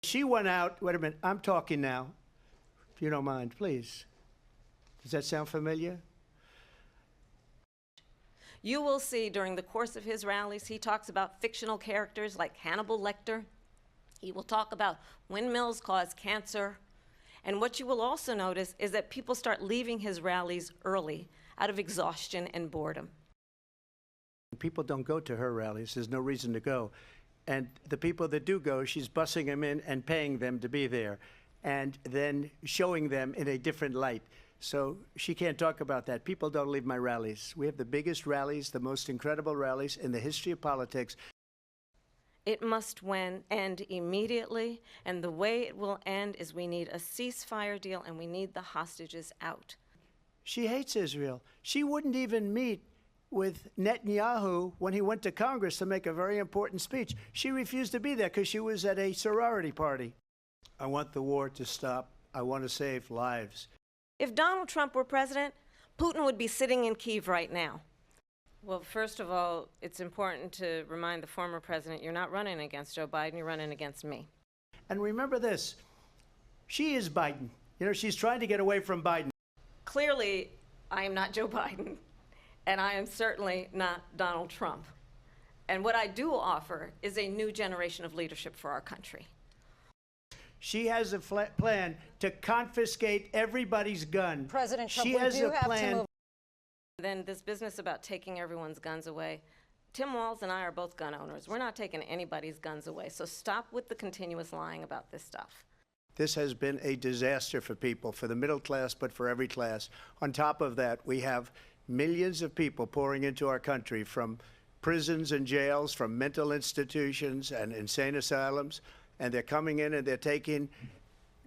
She went out, wait a minute, I'm talking now, if you don't mind, please. Does that sound familiar? You will see during the course of his rallies, he talks about fictional characters like Hannibal Lecter. He will talk about windmills cause cancer. And what you will also notice is that people start leaving his rallies early out of exhaustion and boredom. People don't go to her rallies. There's no reason to go. And the people that do go, she's bussing them in and paying them to be there and then showing them in a different light. So she can't talk about that. People don't leave my rallies. We have the biggest rallies, the most incredible rallies in the history of politics. It must end immediately, and the way it will end is we need a ceasefire deal and we need the hostages out. She hates Israel. She wouldn't even meet with Netanyahu when he went to Congress to make a very important speech. She refused to be there because she was at a sorority party. I want the war to stop. I want to save lives. If Donald Trump were president, Putin would be sitting in Kyiv right now. Well, first of all, it's important to remind the former president you're not running against Joe Biden, you're running against me. And remember this, she is Biden. You know, she's trying to get away from Biden. Clearly, I am not Joe Biden, and I am certainly not Donald Trump. And what I do offer is a new generation of leadership for our country. She has a plan to confiscate everybody's gun. President Trump, she we has do a have plan. to move. Then this business about taking everyone's guns away, Tim Walz and I are both gun owners. We're not taking anybody's guns away, so stop with the continuous lying about this stuff. This has been a disaster for people, for the middle class, but for every class. On top of that, we have millions of people pouring into our country from prisons and jails, from mental institutions and insane asylums, and they're coming in and they're taking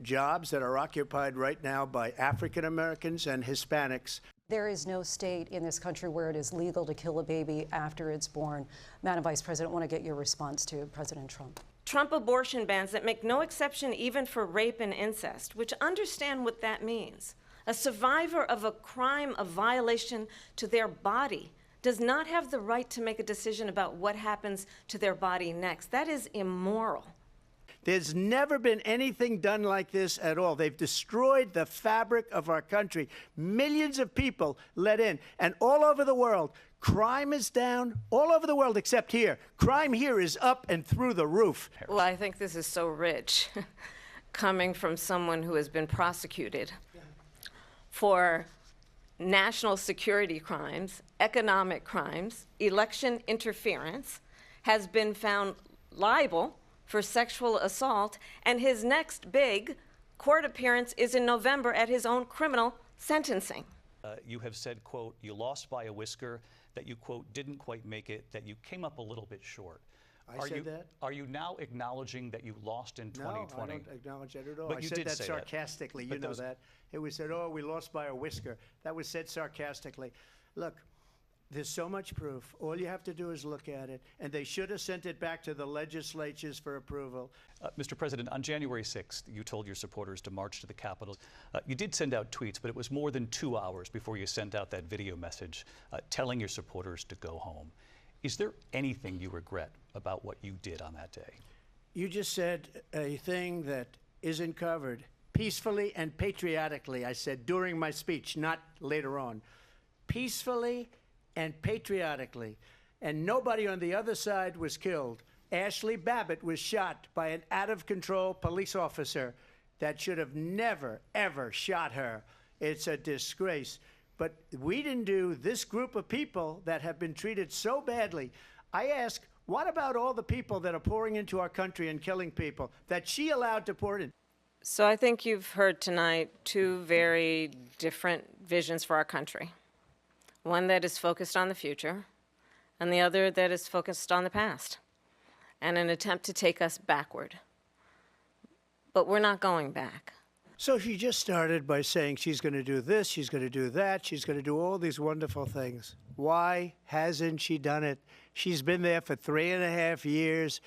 jobs that are occupied right now by African Americans and Hispanics. There is no state in this country where it is legal to kill a baby after it's born. Madam Vice President, I want to get your response to President Trump. Trump abortion bans that make no exception even for rape and incest, which understand what that means. A survivor of a crime of violation to their body does not have the right to make a decision about what happens to their body next. That is immoral. There's never been anything done like this at all. They've destroyed the fabric of our country. Millions of people let in. And all over the world, crime is down. All over the world except here. Crime here is up and through the roof. Well, I think this is so rich, coming from someone who has been prosecuted for national security crimes, economic crimes, election interference, has been found liable for sexual assault, and his next big court appearance is in November at his own criminal sentencing. You have said, quote, you lost by a whisker, that you, quote, didn't quite make it, that you came up a little bit short. I said that? Are you now acknowledging that you lost in 2020? No, I don't acknowledge that at all. But I you said did that say sarcastically. That. You know that. It was said, oh, we lost by a whisker. That was said sarcastically. Look, there's so much proof. All you have to do is look at it. And they should have sent it back to the legislatures for approval. Mr. President, on January 6th, you told your supporters to march to the Capitol. You did send out tweets, but it was more than 2 hours before you sent out that video message telling your supporters to go home. Is there anything you regret about what you did on that day? You just said a thing that isn't covered. Peacefully and patriotically, I said during my speech, not later on. Peacefully and patriotically. And nobody on the other side was killed. Ashley Babbitt was shot by an out-of-control police officer that should have never, ever shot her. It's a disgrace. But we didn't do this group of people that have been treated so badly. I ask, what about all the people that are pouring into our country and killing people that she allowed to pour in? So I think you've heard tonight two very different visions for our country. One that is focused on the future, and the other that is focused on the past, and an attempt to take us backward. But we're not going back. So she just started by saying she's going to do this, she's going to do that, she's going to do all these wonderful things. Why hasn't she done it? She's been there for 3.5 years.